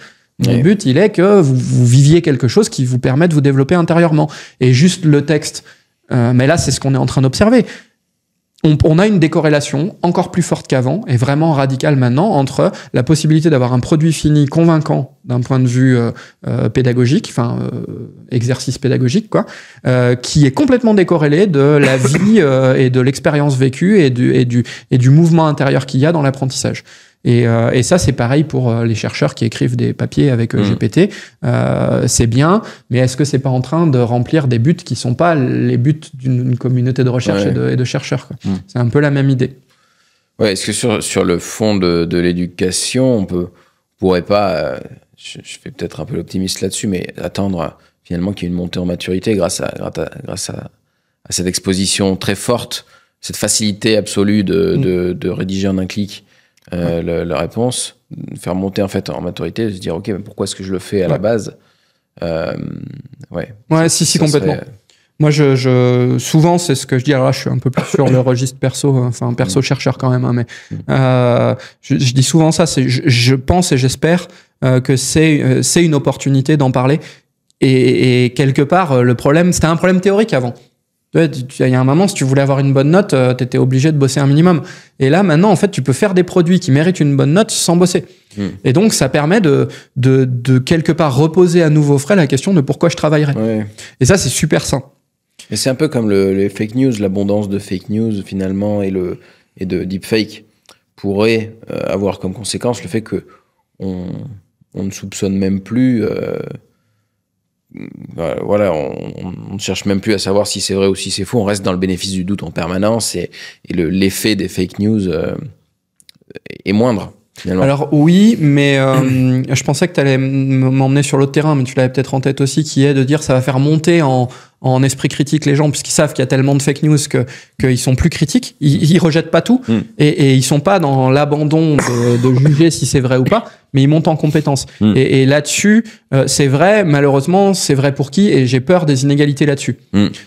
Mon but, il est que vous viviez quelque chose qui vous permet de vous développer intérieurement. Et juste le texte, mais là, c'est ce qu'on est en train d'observer. On a une décorrélation encore plus forte qu'avant, et vraiment radicale maintenant, entre la possibilité d'avoir un produit fini convaincant d'un point de vue pédagogique, exercice pédagogique, quoi, qui est complètement décorrélé de la vie et de l'expérience vécue et du mouvement intérieur qu'il y a dans l'apprentissage. Et ça, c'est pareil pour les chercheurs qui écrivent des papiers avec GPT. C'est bien, mais est-ce que c'est pas en train de remplir des buts qui sont pas les buts d'une communauté de recherche et de chercheurs, quoi. C'est un peu la même idée. Ouais, est-ce que sur le fond de l'éducation, on pourrait pas, je fais peut-être un peu l'optimiste là-dessus, mais attendre finalement qu'il y ait une montée en maturité grâce à cette exposition très forte, cette facilité absolue de rédiger en un clic la réponse, faire monter en fait en maturité, se dire ok, mais pourquoi est-ce que je le fais à la base? Si complètement. Moi, souvent, c'est ce que je dis. Alors là, je suis un peu plus sur le registre perso, perso chercheur quand même, mais je dis souvent ça. Je pense et j'espère que c'est une opportunité d'en parler. Et quelque part, le problème, c'était un problème théorique avant. Il y a un moment, si tu voulais avoir une bonne note, t'étais obligé de bosser un minimum. Et là, maintenant, en fait, tu peux faire des produits qui méritent une bonne note sans bosser. Et donc, ça permet de quelque part reposer à nouveau frais la question de pourquoi je travaillerais. Ouais. Et ça, c'est super sain. Et c'est un peu comme les fake news, l'abondance de fake news, finalement, et de deepfake pourrait avoir comme conséquence le fait que on ne soupçonne même plus... on ne cherche même plus à savoir si c'est vrai ou si c'est faux. On reste dans le bénéfice du doute en permanence, et l'effet des fake news est moindre, finalement. Alors oui, mais je pensais que tu allais m'emmener sur l'autre terrain, mais tu l'avais peut-être en tête aussi, qui est de dire ça va faire monter en esprit critique les gens, puisqu'ils savent qu'il y a tellement de fake news qu'ils sont plus critiques. Ils rejettent pas tout, et ils sont pas dans l'abandon de juger si c'est vrai ou pas, mais ils montent en compétences. Et là-dessus, c'est vrai, malheureusement, c'est vrai pour qui? Et j'ai peur des inégalités là-dessus.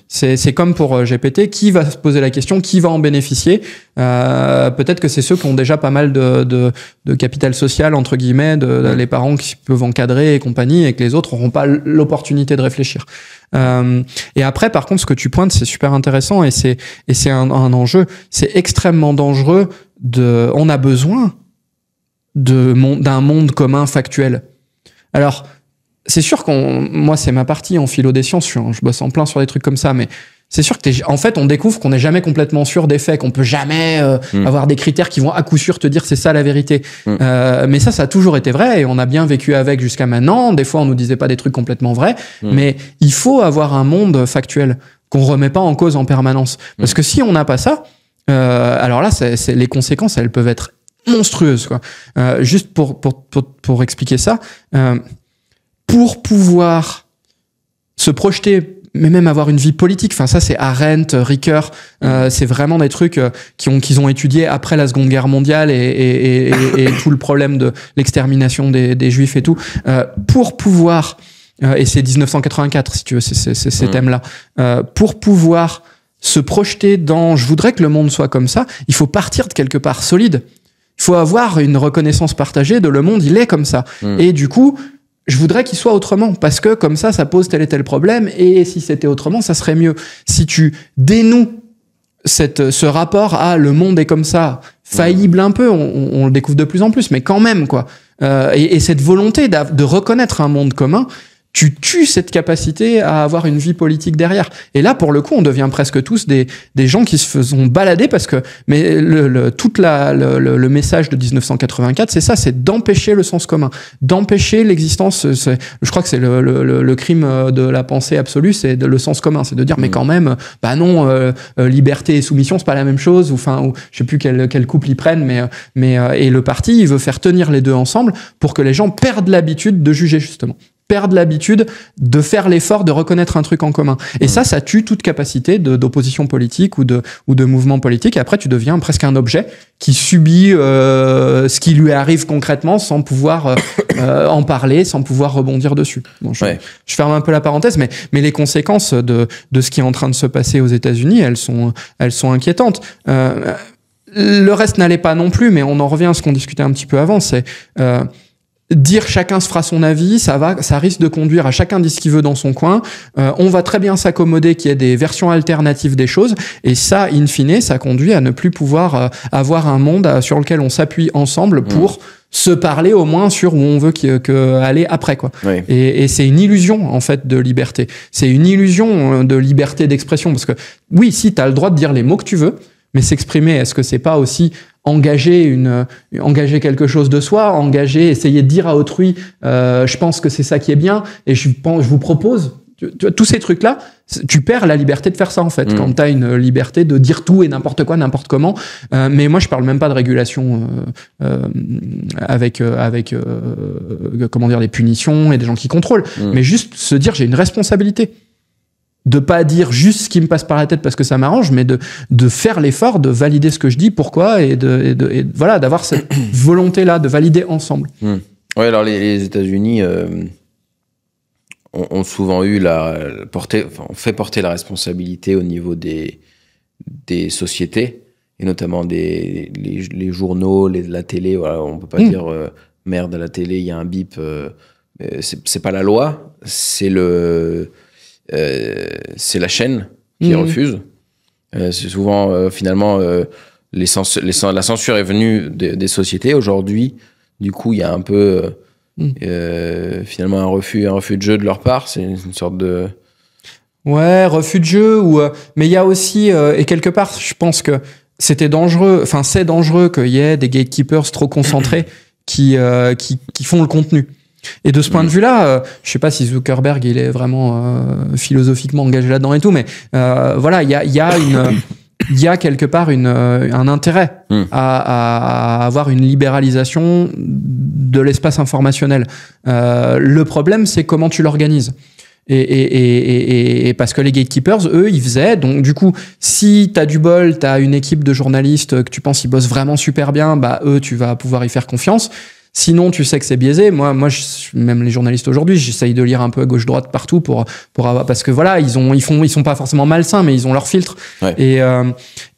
C'est comme pour GPT, qui va se poser la question, qui va en bénéficier? Peut-être que c'est ceux qui ont déjà pas mal de capital social, entre guillemets, les parents qui peuvent encadrer et compagnie, et que les autres n'auront pas l'opportunité de réfléchir. Et après, par contre, ce que tu pointes, c'est super intéressant, et c'est un enjeu. C'est extrêmement dangereux on a besoin d'un monde commun factuel. Alors, c'est sûr moi, c'est ma partie en philo des sciences, je bosse en plein sur des trucs comme ça, mais c'est sûr que en fait, on découvre qu'on n'est jamais complètement sûr des faits, qu'on peut jamais avoir des critères qui vont à coup sûr te dire c'est ça la vérité. Mais ça a toujours été vrai, et on a bien vécu avec jusqu'à maintenant. Des fois, on nous disait pas des trucs complètement vrais, mais il faut avoir un monde factuel qu'on remet pas en cause en permanence. Parce que si on n'a pas ça, alors là, les conséquences, elles peuvent être monstrueuses, quoi. Juste pour expliquer ça, pour pouvoir se projeter, mais même avoir une vie politique, ça c'est Arendt, Ricoeur, c'est vraiment des trucs qu'ils ont étudiés après la Seconde Guerre mondiale et tout le problème de l'extermination des Juifs et tout, pour pouvoir, et c'est 1984 si tu veux, ces thèmes-là, pour pouvoir se projeter dans « je voudrais que le monde soit comme ça », il faut partir de quelque part solide. Il faut avoir une reconnaissance partagée de « le monde, il est comme ça ». Et du coup, je voudrais qu'il soit autrement, parce que comme ça pose tel et tel problème, et si c'était autrement, ça serait mieux. Si tu dénoues ce rapport à le monde est comme ça, faillible un peu, on le découvre de plus en plus, mais quand même, quoi. Et cette volonté de reconnaître un monde commun, tu tues cette capacité à avoir une vie politique derrière. Et là, pour le coup, on devient presque tous des gens qui se font balader parce que, mais le message de 1984, c'est ça, c'est d'empêcher le sens commun, d'empêcher l'existence. Je crois que c'est le crime de la pensée absolue, c'est le sens commun, c'est de dire, mais quand même, bah non, liberté et soumission, c'est pas la même chose, ou je sais plus quel couple ils prennent, mais et le parti, il veut faire tenir les deux ensemble pour que les gens perdent l'habitude de juger, justement. Perdent l'habitude de faire l'effort de reconnaître un truc en commun. Et ça tue toute capacité d'opposition politique ou de mouvement politique. Et après, tu deviens presque un objet qui subit ce qui lui arrive concrètement sans pouvoir en parler, sans pouvoir rebondir dessus. Bon, je ferme un peu la parenthèse, mais les conséquences de ce qui est en train de se passer aux États-Unis, elles sont inquiétantes. Le reste n'allait pas non plus, mais on en revient à ce qu'on discutait un petit peu avant, c'est... dire chacun se fera son avis, ça risque de conduire à chacun dit ce qu'il veut dans son coin. On va très bien s'accommoder qu'il y ait des versions alternatives des choses, et ça, in fine, ça conduit à ne plus pouvoir avoir un monde sur lequel on s'appuie ensemble pour se parler au moins sur où on veut aller après, quoi. Oui. Et c'est une illusion, en fait, de liberté. C'est une illusion de liberté d'expression, parce que oui, si t'as le droit de dire les mots que tu veux, mais s'exprimer, est-ce que c'est pas aussi engager quelque chose de soi, essayer de dire à autrui, je pense que c'est ça qui est bien, et je vous propose, tous ces trucs-là, tu perds la liberté de faire ça, en fait, quand t'as une liberté de dire tout et n'importe quoi, n'importe comment. Mais moi, je parle même pas de régulation avec comment dire, des punitions et des gens qui contrôlent, mais juste se dire, j'ai une responsabilité. De pas dire juste ce qui me passe par la tête parce que ça m'arrange, mais de faire l'effort de valider ce que je dis, pourquoi, et voilà, d'avoir cette volonté-là de valider ensemble. Ouais, alors les États-Unis ont souvent eu on fait porter la responsabilité au niveau des sociétés, et notamment les journaux, la télé. Voilà, on peut pas dire merde, à la télé il y a un bip. C'est pas la loi, c'est la chaîne qui refuse. C'est souvent, finalement, la censure est venue des sociétés. Aujourd'hui, du coup, il y a un peu, finalement, un refus de jeu de leur part. C'est une sorte de... Ouais, refus de jeu, mais il y a aussi, et quelque part, je pense que c'est dangereux qu'il y ait des gatekeepers trop concentrés qui font le contenu. Et de ce point de vue-là, je sais pas si Zuckerberg il est vraiment philosophiquement engagé là-dedans et tout, mais voilà, il y a quelque part un intérêt à avoir une libéralisation de l'espace informationnel. Le problème, c'est comment tu l'organises. Et parce que les gatekeepers, eux, ils faisaient. Donc, du coup, si t'as du bol, t'as une équipe de journalistes que tu penses ils bossent vraiment super bien, bah eux, tu vas pouvoir y faire confiance. Sinon, tu sais que c'est biaisé. Moi, même les journalistes aujourd'hui, j'essaye de lire un peu à gauche-droite partout pour avoir, parce que voilà, ils sont pas forcément malsains, mais ils ont leur filtre. Ouais.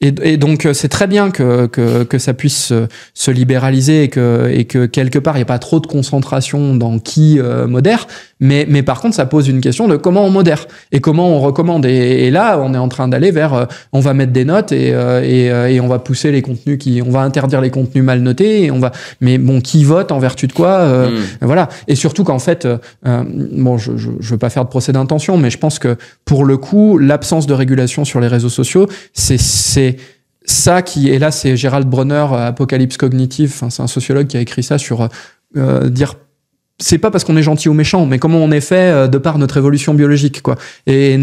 Et donc, c'est très bien que ça puisse se libéraliser et que quelque part, il n'y a pas trop de concentration dans qui modère. Mais par contre, ça pose une question de comment on modère et comment on recommande. Et là, on est en train d'aller vers, on va mettre des notes et on va pousser les contenus on va interdire les contenus mal notés mais bon, qui vote en vertu de quoi, voilà. Et surtout qu'en fait, bon, je veux pas faire de procès d'intention, mais je pense que pour le coup, l'absence de régulation sur les réseaux sociaux, c'est ça et là, c'est Gérald Bronner, Apocalypse Cognitive, c'est un sociologue qui a écrit ça sur dire, c'est pas parce qu'on est gentil ou méchant, mais comment on est fait de par notre évolution biologique, quoi. Et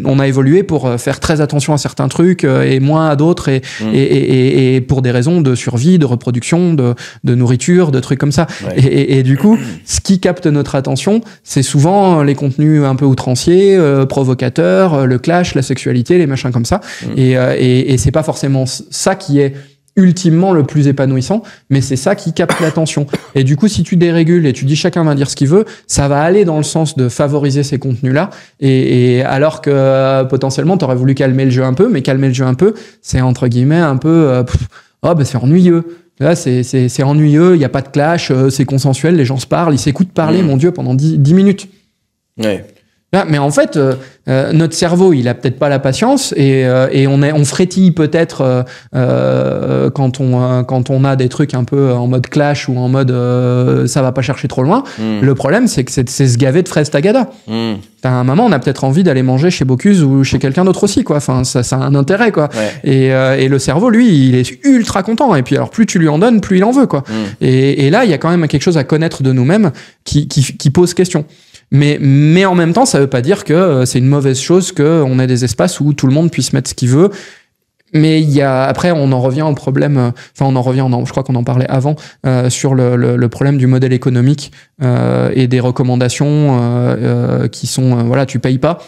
on a évolué pour faire très attention à certains trucs et moins à d'autres, et pour des raisons de survie, de reproduction, de nourriture, de trucs comme ça. Ouais. Et du coup, ce qui capte notre attention, c'est souvent les contenus un peu outranciers, provocateurs, le clash, la sexualité, les machins comme ça. Et c'est pas forcément ça qui est ultimement le plus épanouissant, mais c'est ça qui capte l'attention. Et du coup, si tu dérégules et tu dis chacun va dire ce qu'il veut, ça va aller dans le sens de favoriser ces contenus-là, et alors que potentiellement t'aurais voulu calmer le jeu un peu, mais calmer le jeu un peu, c'est entre guillemets un peu c'est ennuyeux. Là, c'est ennuyeux, il n'y a pas de clash, c'est consensuel, les gens se parlent, ils s'écoutent parler, mon Dieu, pendant 10 minutes. Ouais. Là, mais en fait, notre cerveau, il a peut-être pas la patience et on frétille peut-être quand on a des trucs un peu en mode clash ou en mode ça va pas chercher trop loin. Le problème, c'est que c'est se gaver de fraises tagada. À un moment, on a peut-être envie d'aller manger chez Bocuse ou chez quelqu'un d'autre aussi, quoi. Enfin, ça a un intérêt, quoi. Et le cerveau, lui, il est ultra content. Et puis, alors, plus tu lui en donnes, plus il en veut, quoi. Et là, il y a quand même quelque chose à connaître de nous-mêmes qui pose question. Mais en même temps, ça veut pas dire que c'est une mauvaise chose qu'on ait des espaces où tout le monde puisse mettre ce qu'il veut. Mais après, on en revient au problème. Je crois qu'on en parlait avant sur le problème du modèle économique et des recommandations qui sont voilà, tu payes pas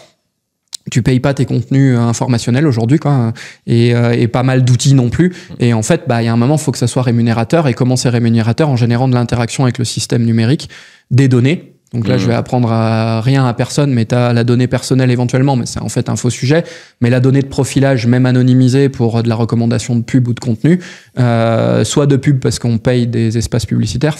tes contenus informationnels aujourd'hui, quoi, et pas mal d'outils non plus. Et en fait, il y a un moment, il faut que ça soit rémunérateur. Et comment c'est rémunérateur? En générant de l'interaction avec le système numérique, des données. Donc là, je vais apprendre rien à personne, mais tu as la donnée personnelle éventuellement, mais c'est en fait un faux sujet. Mais la donnée de profilage, même anonymisée pour de la recommandation de pub ou de contenu, soit de pub parce qu'on paye des espaces publicitaires,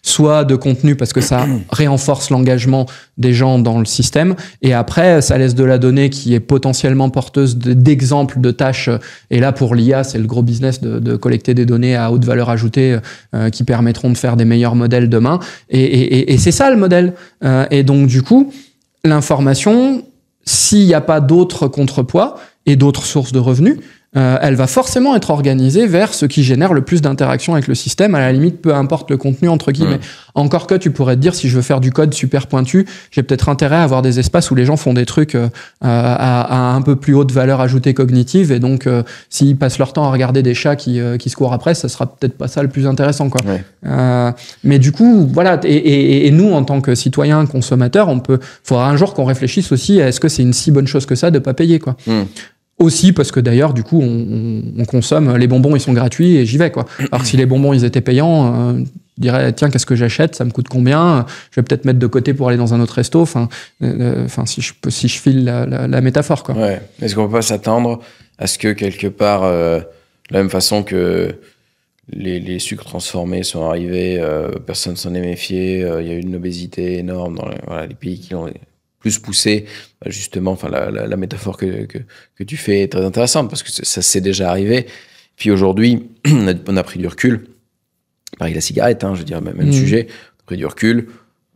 soit de contenu parce que ça renforce l'engagement des gens dans le système. Et après, ça laisse de la donnée qui est potentiellement porteuse d'exemples de tâches. Et là, pour l'IA, c'est le gros business de collecter des données à haute valeur ajoutée qui permettront de faire des meilleurs modèles demain. Et c'est ça le modèle. Et donc, du coup, l'information, s'il n'y a pas d'autres contrepoids et d'autres sources de revenus, elle va forcément être organisée vers ce qui génère le plus d'interaction avec le système, à la limite, peu importe le contenu, entre guillemets. Encore que tu pourrais te dire, si je veux faire du code super pointu, j'ai peut-être intérêt à avoir des espaces où les gens font des trucs à un peu plus haute valeur ajoutée cognitive, et donc s'ils passent leur temps à regarder des chats qui se courent après, ça sera peut-être pas ça le plus intéressant, quoi. Mais du coup, voilà, et nous, en tant que citoyens, consommateurs, faudra un jour qu'on réfléchisse aussi à est-ce que c'est une si bonne chose que ça de pas payer, quoi. Aussi parce que d'ailleurs, du coup, on consomme, les bonbons, ils sont gratuits et j'y vais, quoi. Alors que si les bonbons, ils étaient payants, je dirais, tiens, qu'est-ce que j'achète? Ça me coûte combien? Je vais peut-être mettre de côté pour aller dans un autre resto. Si je file la métaphore, quoi. Ouais. Est-ce qu'on peut pas s'attendre à ce que, quelque part, de la même façon que les sucres transformés sont arrivés, personne s'en est méfié, il y a eu une obésité énorme dans les pays qui l'ont plus poussé, justement, la métaphore que tu fais est très intéressante parce que ça s'est déjà arrivé. Puis aujourd'hui, on a pris du recul. Pareil, la cigarette, je veux dire, même sujet. On a pris du recul.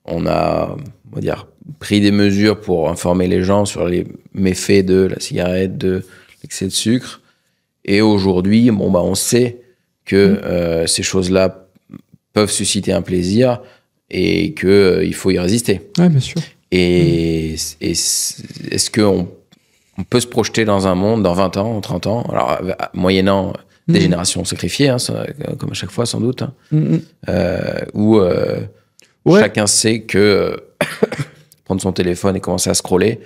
On va dire, pris des mesures pour informer les gens sur les méfaits de la cigarette, de l'excès de sucre. Et aujourd'hui, on sait que ces choses-là peuvent susciter un plaisir et qu'il faut y résister. Ouais, bien sûr. Et est-ce qu'on peut se projeter dans un monde, dans 20 ans, 30 ans, alors moyennant des générations sacrifiées, comme à chaque fois sans doute, où chacun sait que prendre son téléphone et commencer à scroller,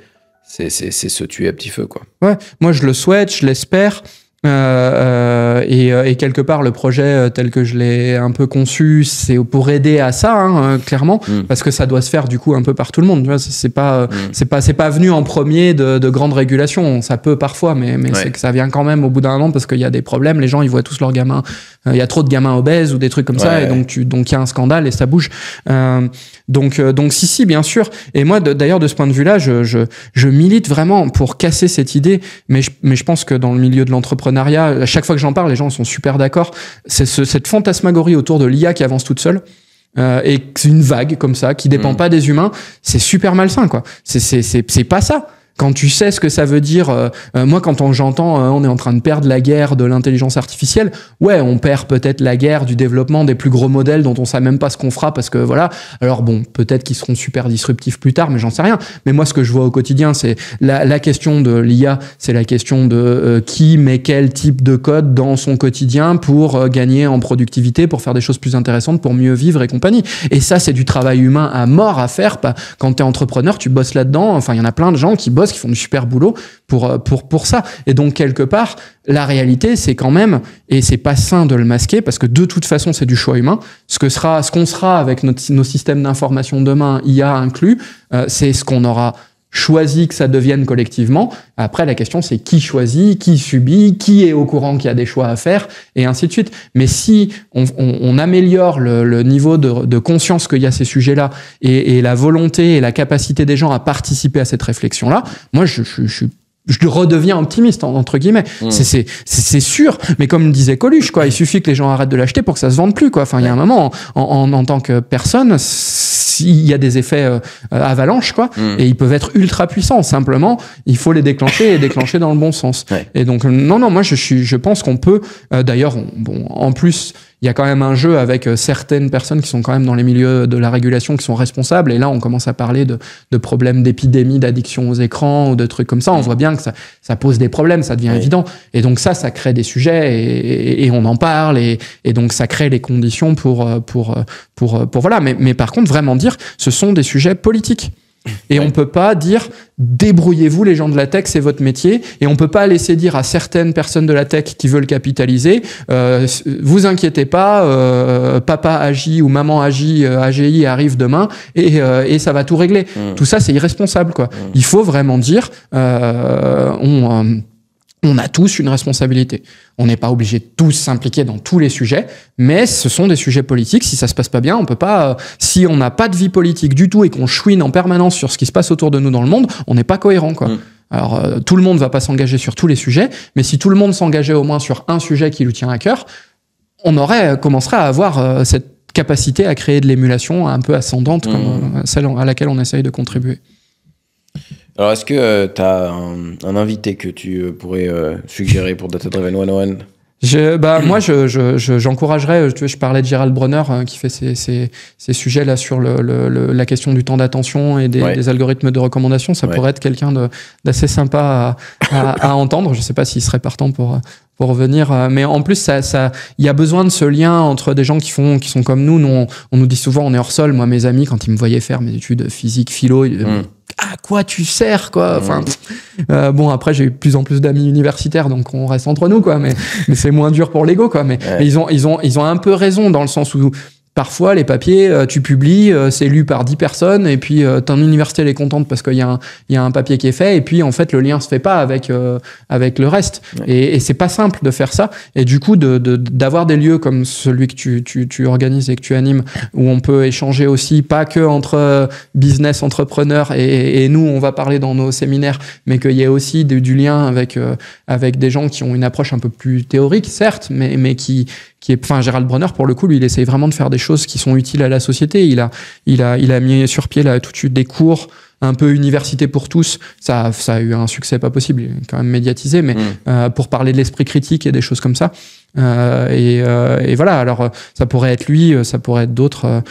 c'est se tuer à petit feu, quoi. Ouais, moi je le souhaite, je l'espère. Et quelque part le projet tel que je l'ai un peu conçu, c'est pour aider à ça, clairement, parce que ça doit se faire du coup un peu par tout le monde. Tu vois, c'est pas venu en premier de grandes régulations. Ça peut parfois, mais c'est que ça vient quand même au bout d'un moment parce qu'il y a des problèmes. Les gens ils voient tous leurs gamins. Il y a trop de gamins obèses ou des trucs comme ça, et donc il y a un scandale et ça bouge. Donc si bien sûr. Et moi d'ailleurs de ce point de vue-là, je milite vraiment pour casser cette idée. Mais je pense que dans le milieu de l'entrepreneuriat, à chaque fois que j'en parle, les gens sont super d'accord. C'est cette fantasmagorie autour de l'IA qui avance toute seule. Et c'est une vague comme ça qui dépend pas des humains. C'est super malsain, quoi. C'est pas ça. Quand tu sais ce que ça veut dire, moi quand j'entends on est en train de perdre la guerre de l'intelligence artificielle, ouais, on perd peut-être la guerre du développement des plus gros modèles dont on sait même pas ce qu'on fera parce que voilà. Alors bon, peut-être qu'ils seront super disruptifs plus tard, mais j'en sais rien. Mais moi ce que je vois au quotidien, c'est la question de l'IA, c'est la question de qui met quel type de code dans son quotidien pour gagner en productivité, pour faire des choses plus intéressantes, pour mieux vivre et compagnie. Et ça, c'est du travail humain à mort à faire. Quand t'es entrepreneur, tu bosses là-dedans. Enfin, il y en a plein de gens qui bossent, qui font du super boulot pour ça. Et donc, quelque part, la réalité, c'est quand même, et c'est pas sain de le masquer, parce que de toute façon, c'est du choix humain. Ce qu'on sera avec nos systèmes d'information demain, IA inclus, c'est ce qu'on aura choisi que ça devienne collectivement. Après, la question, c'est qui choisit, qui subit, qui est au courant qu'il y a des choix à faire, et ainsi de suite. Mais si on améliore le niveau de conscience qu'il y a ces sujets-là, et la volonté et la capacité des gens à participer à cette réflexion-là, moi, je redeviens optimiste, entre guillemets. C'est sûr, mais comme disait Coluche, quoi, il suffit que les gens arrêtent de l'acheter pour que ça se vende plus, quoi. Enfin, il y a un moment, en tant que personne, il y a des effets avalanches, quoi, et ils peuvent être ultra puissants. Simplement, il faut les déclencher et déclencher dans le bon sens. Ouais. Et donc, non, moi, je pense qu'on peut, d'ailleurs, en plus, il y a quand même un jeu avec certaines personnes qui sont quand même dans les milieux de la régulation qui sont responsables. Et là, on commence à parler de problèmes d'épidémie, d'addiction aux écrans ou de trucs comme ça. On voit bien que ça pose des problèmes, ça devient évident. Et donc ça crée des sujets et on en parle. Et donc ça crée les conditions pour voilà. Mais par contre, vraiment dire, ce sont des sujets politiques. Et on peut pas dire débrouillez-vous les gens de la tech, c'est votre métier, et on peut pas laisser dire à certaines personnes de la tech qui veulent capitaliser vous inquiétez pas, papa agit ou maman agit, AGI arrive demain et ça va tout régler. Tout ça c'est irresponsable, quoi. Il faut vraiment dire on a tous une responsabilité. On n'est pas obligé de tous s'impliquer dans tous les sujets, mais ce sont des sujets politiques. Si ça se passe pas bien, on peut pas. Si on n'a pas de vie politique du tout et qu'on chouine en permanence sur ce qui se passe autour de nous dans le monde, on n'est pas cohérent, quoi. Alors tout le monde va pas s'engager sur tous les sujets, mais si tout le monde s'engageait au moins sur un sujet qui lui tient à cœur, on commencerait à avoir cette capacité à créer de l'émulation un peu ascendante, comme celle à laquelle on essaye de contribuer. Alors, est-ce que tu as un invité que tu pourrais suggérer pour Data Driven 101 ? Moi, j'encouragerais. Je parlais de Gérald Bronner qui fait ces sujets-là sur la question du temps d'attention et des algorithmes de recommandation. Ça pourrait être quelqu'un d'assez sympa à entendre. Je sais pas s'il serait partant pour revenir, mais en plus, il y a besoin de ce lien entre des gens qui sont comme nous. On nous dit souvent, on est hors sol. Moi, mes amis, quand ils me voyaient faire mes études physique, philo, à quoi tu sers, quoi. Enfin, bon, après j'ai eu de plus en plus d'amis universitaires, donc on reste entre nous, quoi. Mais c'est moins dur pour l'ego, quoi. Mais ils ont un peu raison dans le sens où parfois les papiers, tu publies, c'est lu par 10 personnes, et puis ton université elle est contente parce qu'il y a un papier qui est fait, et puis en fait le lien se fait pas avec le reste. Et c'est pas simple de faire ça. Et du coup d'avoir des lieux comme celui que tu organises et que tu animes, où on peut échanger aussi, pas que entre business entrepreneurs et nous on va parler dans nos séminaires, mais qu'il y ait aussi du lien avec des gens qui ont une approche un peu plus théorique, certes, mais qui est, enfin, Gérald Bronner, pour le coup, lui, il essaye vraiment de faire des choses qui sont utiles à la société. Il a mis sur pied, là, tout de suite, des cours un peu université pour tous. Ça a eu un succès pas possible. Il est quand même médiatisé, mais pour parler de l'esprit critique et des choses comme ça. Et voilà. Alors, ça pourrait être lui, ça pourrait être d'autres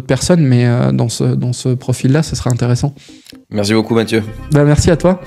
personnes, mais dans ce profil-là, ça serait intéressant. Merci beaucoup, Mathieu. Merci à toi.